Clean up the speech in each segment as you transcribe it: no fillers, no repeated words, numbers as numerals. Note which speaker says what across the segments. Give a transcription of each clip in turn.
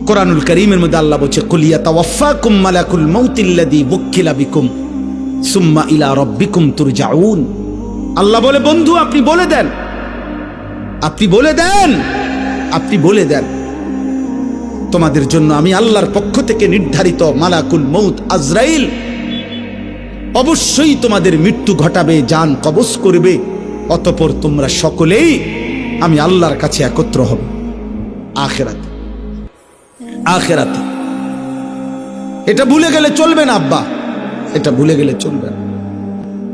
Speaker 1: কোরআনুল কারীমের মধ্যে আল্লাহ বলছে কুল ইয়াতাওয়াফাকুম মালাকুল মাউতিল্লাযী ওয়াক্কিলা বিকুম সুম্মা ইলা রাব্বিকুম তুরজাউন। আল্লাহ বলে বন্ধু আপনি বলে দেন, আপনি বলে দেন, আপনি বলে দেন তোমাদের জন্য আমি আল্লাহর পক্ষ থেকে নির্ধারিত মালাকুল মউত আজরাইল অবশ্যই তোমাদের মৃত্যু ঘটাবে, জান কবজ করবে, অতঃপর তোমরা সকলেই আমি আল্লাহর কাছে একত্র হবে আখিরাতে। আখিরাতে এটা ভুলে গেলে চলবে না আব্বা, এটা ভুলে গেলে চলবে না।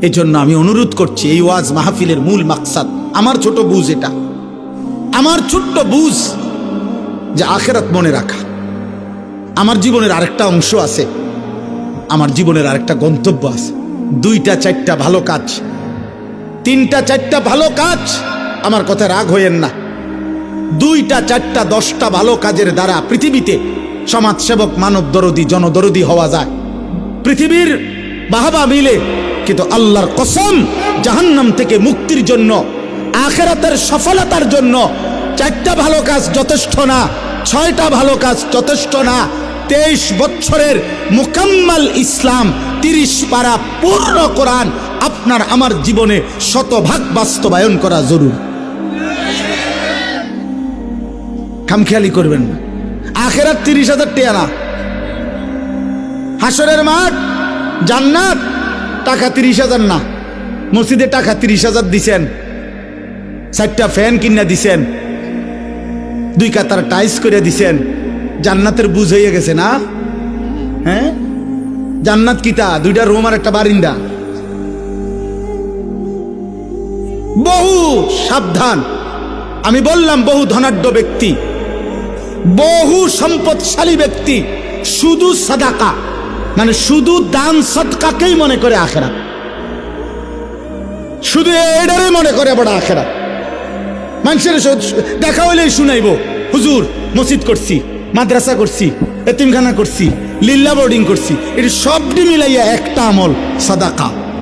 Speaker 1: এই জন্য আমি অনুরোধ করছি, এই ওয়াজ মাহফিলের মূল মাকসাদ আমার ছোট বুঝ, এটা আমার ছোট্ট বুঝ যে আখিরাত মনে রাখা। আমার জীবনের আরেকটা অংশ আছে, আমার জীবনের আরেকটা গন্তব্য আছে। 2টা 4টা ভালো কাজ, 3টা 4টা ভালো কাজ, আমার কথা রাগ হইয়েন না। 2টা 4টা 10টা ভালো কাজের দ্বারা পৃথিবীতে সমাজসেবক, মানব দরদি, জনদরদি হওয়া যায়, পৃথিবীর বাহবা মিলে। কিন্তু আল্লাহর কসম, জাহান্নাম থেকে মুক্তির জন্য, আখিরাতের সফলতার জন্য 4টা ভালো কাজ যথেষ্ট না, 6টা ভালো কাজ যথেষ্ট না। 23 বছরের মুকাম্মাল ইসলাম, 30 পারা পূর্ণ কোরআন আপনার আমার জীবনে শতভাগ বাস্তবায়ন করা জরুরি। খামখেয়ালি করবেন না। আখিরাত 30,000 টাকা না, হাসরের মাঠ জান্নাত টাকা 30,000 না। মসজিদে টাকা 30,000 দিছেন, 4টা ফ্যান কিনা দিছেন, 2 কাতার টাইস করে দিছেন, জান্নাতের বুঝ হয়ে গেছে না? হ্যাঁ, জান্নাত কিতা 2টা রুম আর একটা বারিন্দা। বহু সাবধান, আমি বললাম বহু ধনাঢ্য ব্যক্তি, বহু সম্পদশালী ব্যক্তি শুধু সাদাকা মানে শুধু দান সদকাকেই মনে করে আখিরাত, শুধু এটারই মনে করে বড় আখিরাত। মানুষের দেখা হইলেই শুনাইব, হুজুর মসজিদ করছি, মাদ্রাসা করছি, এতিমখানা করছি, লিল্লা বোর্ডিং করছি, এটা সবটি মিলাইয়া একটা আমল সাদাকা।